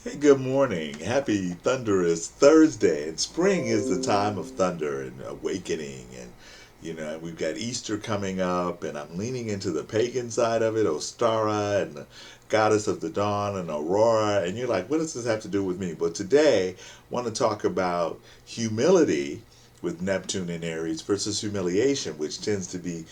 Hey, good morning. Happy thunderous Thursday. And spring is the time of thunder and awakening. And, we've got Easter coming up, and I'm leaning into the pagan side of it, Ostara and the goddess of the dawn and Aurora. And you're like, what does this have to do with me? But today, I want to talk about humility with Neptune in Aries versus humiliation, which tends to be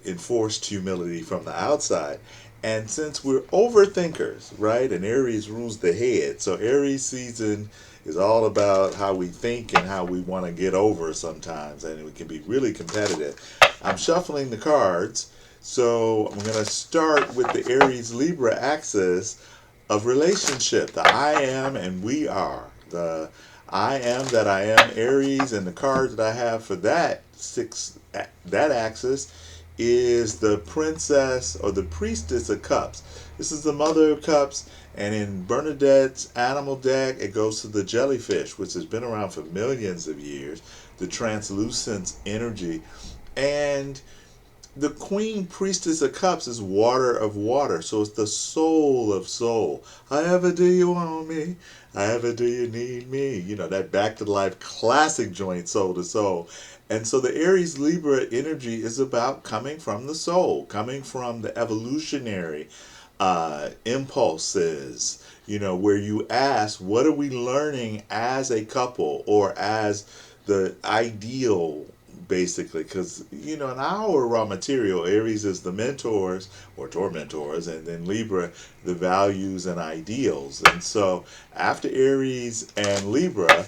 enforced humility from the outside. And since we're overthinkers, right, and Aries rules the head, so Aries season is all about how we think and how we want to get over sometimes, and we can be really competitive. I'm shuffling the cards, so I'm going to start with the Aries Libra axis of relationship, the I am and we are. The I am that I am Aries, and the cards that I have for that axis is the Princess or the Priestess of Cups. This is the Mother of Cups, and in Bernadette's animal deck, it goes to the jellyfish, which has been around for millions of years, the translucent energy. And the Queen Priestess of Cups is water of water, so it's the soul of soul. However do you want me? However do you need me? That back to life classic joint, soul to soul. And so the Aries Libra energy is about coming from the soul, coming from the evolutionary impulses, where you ask, what are we learning as a couple or as the ideal, basically? Because, in our raw material, Aries is the mentors or tormentors, and then Libra, the values and ideals. And so after Aries and Libra,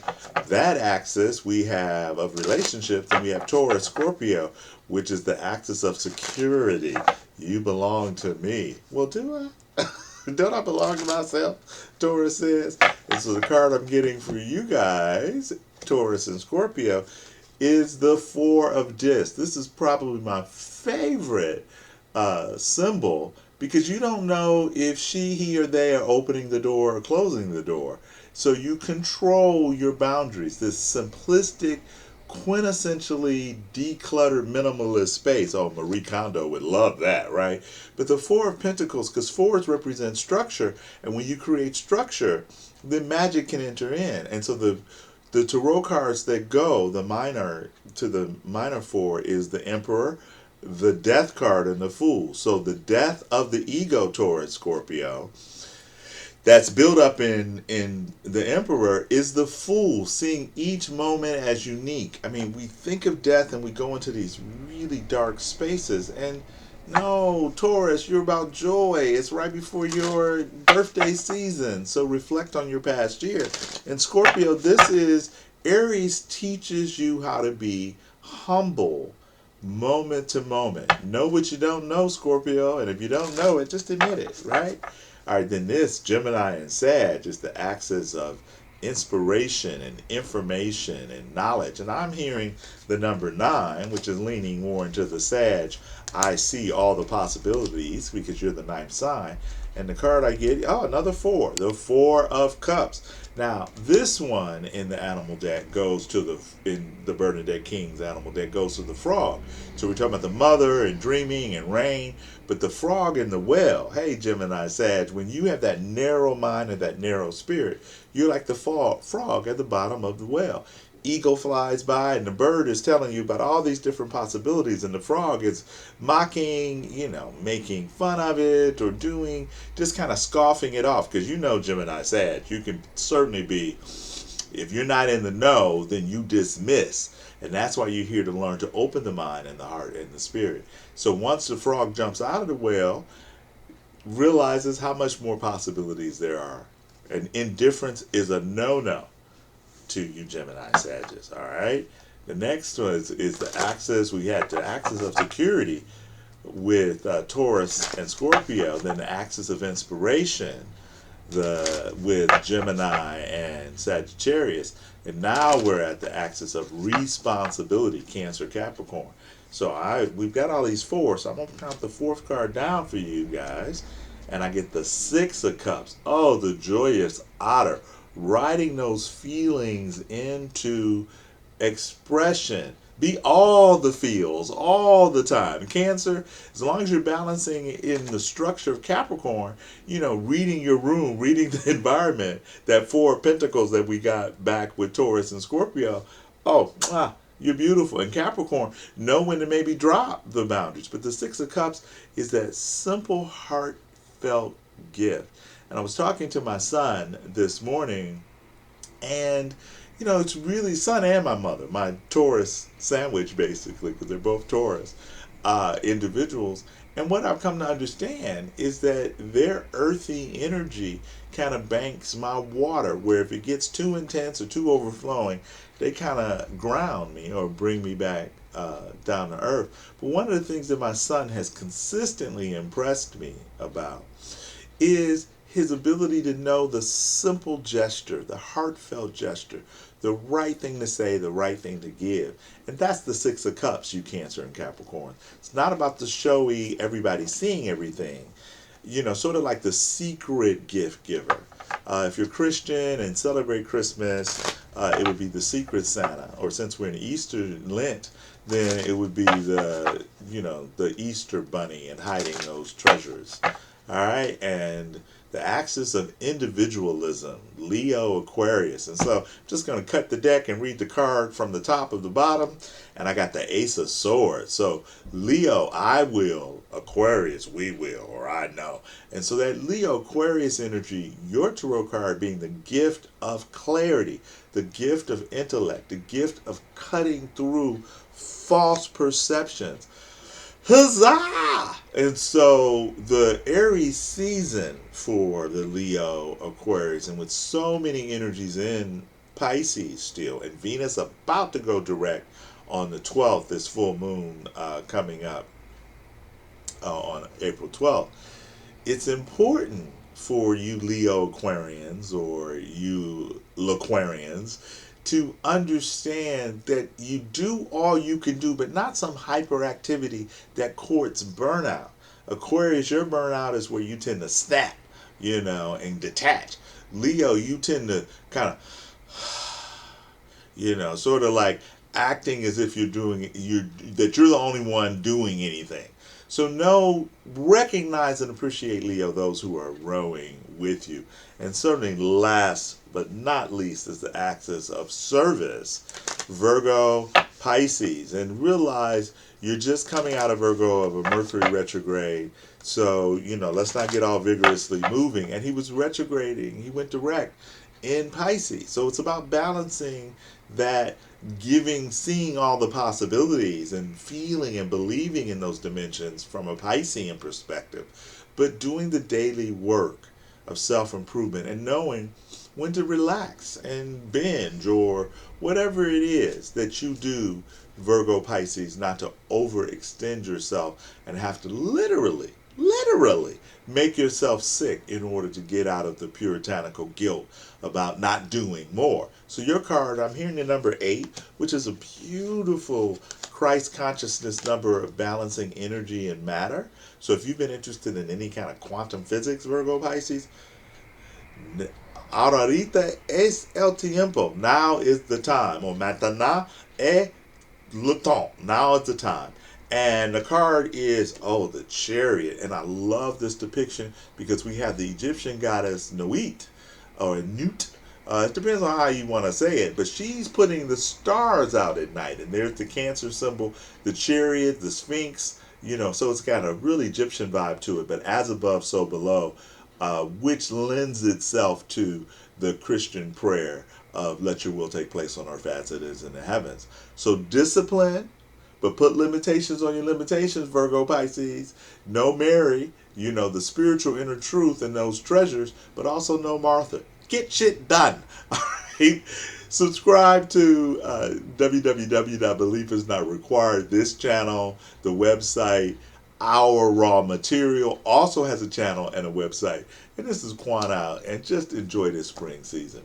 that axis we have of relationships, and we have Taurus, Scorpio, which is the axis of security. You belong to me. Well, do I? Don't I belong to myself? Taurus says. And so the card I'm getting for you guys, Taurus and Scorpio, is the Four of Discs. This is probably my favorite symbol, because you don't know if she, he, or they are opening the door or closing the door. So you control your boundaries. This simplistic, quintessentially decluttered minimalist space. Oh, Marie Kondo would love that, right? But the Four of Pentacles, because fours represent structure, and when you create structure, then magic can enter in. And so the tarot cards that go the minor to the minor four is the Emperor, the Death card, and the Fool. So the death of the ego, Taurus, Scorpio, that's built up in the Emperor is the Fool, seeing each moment as unique. I mean, we think of death and we go into these really dark spaces, and no, Taurus, you're about joy. It's right before your birthday season, so reflect on your past year. And Scorpio, this is Aries teaches you how to be humble moment to moment. Know what you don't know, Scorpio, and if you don't know it, just admit it, right? All right, then this Gemini and Sag is the axis of inspiration and information and knowledge. And I'm hearing the number 9, which is leaning more into the Sag. I see all the possibilities because you're the ninth sign. And the card I get, oh, another 4, the Four of Cups. Now, this one in the animal deck goes to in the Bernadette King's animal deck goes to the frog. So we're talking about the mother and dreaming and rain, but the frog in the well. Hey, Gemini, Sag, when you have that narrow mind and that narrow spirit, you're like the frog at the bottom of the well. Eagle flies by and the bird is telling you about all these different possibilities, and the frog is mocking, making fun of it, or doing, just kind of scoffing it off. Because Gemini Sag, you can certainly be, if you're not in the know, then you dismiss. And that's why you're here to learn to open the mind and the heart and the spirit. So once the frog jumps out of the well, realizes how much more possibilities there are. And indifference is a no-no to you Gemini Sagittarius. All right. The next one is the axis. We had the axis of security with Taurus and Scorpio. Then the axis of inspiration, with Gemini and Sagittarius. And now we're at the axis of responsibility, Cancer, Capricorn. So we've got all these four. So I'm gonna count the fourth card down for you guys, and I get the Six of Cups. Oh, the joyous otter, writing those feelings into expression. Be all the feels all the time. Cancer, as long as you're balancing in the structure of Capricorn, reading your room, reading the environment, that Four of Pentacles that we got back with Taurus and Scorpio, oh, you're beautiful. And Capricorn, know when to maybe drop the boundaries. But the Six of Cups is that simple, heartfelt gift. And I was talking to my son this morning, and it's really son and my mother, my Taurus sandwich, basically, because they're both Taurus individuals. And what I've come to understand is that their earthy energy kind of banks my water, where if it gets too intense or too overflowing, they kind of ground me or bring me back down to earth. But one of the things that my son has consistently impressed me about is his ability to know the simple gesture, the heartfelt gesture, the right thing to say, the right thing to give. And that's the Six of Cups, you Cancer and Capricorn. It's not about the showy, everybody seeing everything. Sort of like the secret gift giver. If you're Christian and celebrate Christmas, it would be the secret Santa. Or since we're in Easter Lent, then it would be the Easter bunny and hiding those treasures. All right, and the axis of individualism, Leo, Aquarius. And so I'm just going to cut the deck and read the card from the top of the bottom. And I got the Ace of Swords. So Leo, I will. Aquarius, we will, or I know. And so that Leo, Aquarius energy, your tarot card being the gift of clarity, the gift of intellect, the gift of cutting through false perceptions. Huzzah! And so the Aries season for the Leo Aquarius, and with so many energies in Pisces still, and Venus about to go direct on the 12th, this full moon coming up on April 12th. It's important for you Leo Aquarians or you Laquarians to understand that you do all you can do, but not some hyperactivity that courts burnout. Aquarius, your burnout is where you tend to snap, and detach. Leo, you tend to kind of, sort of like acting as if you're the only one doing anything. So recognize and appreciate, Leo, those who are rowing with you. And certainly last but not least is the axis of service, Virgo, Pisces. And realize you're just coming out of Virgo of a Mercury retrograde. So, let's not get all vigorously moving. And he was retrograding. He went direct in Pisces. So it's about balancing that seeing all the possibilities and feeling and believing in those dimensions from a Piscean perspective, but doing the daily work of self-improvement and knowing when to relax and binge or whatever it is that you do, Virgo, Pisces, not to overextend yourself and have to literally make yourself sick in order to get out of the puritanical guilt about not doing more. So your card, I'm hearing the number 8, which is a beautiful Christ consciousness number of balancing energy and matter. So if you've been interested in any kind of quantum physics, Virgo, Pisces, ahorita es el tiempo. Now is the time. Or maintenant est le temps. Now is the time. And the card is, the Chariot. And I love this depiction because we have the Egyptian goddess Nuit, or Newt. It depends on how you want to say it. But she's putting the stars out at night. And there's the Cancer symbol, the Chariot, the Sphinx. So it's got a really Egyptian vibe to it. But as above, so below. Which lends itself to the Christian prayer of let your will take place on earth as it is in the heavens. So discipline, but put limitations on your limitations, Virgo, Pisces. Know Mary, the spiritual inner truth and those treasures, but also know Martha. Get shit done. All right? Subscribe to www.belief is not required. This channel, the website, Our Raw Material also has a channel and a website. And this is Quan out, and just enjoy this spring season.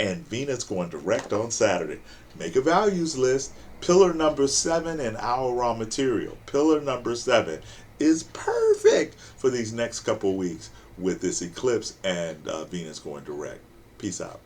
And Venus going direct on Saturday. Make a values list. Pillar number 7 in Our Raw Material. Pillar number 7 is perfect for these next couple weeks with this eclipse and Venus going direct. Peace out.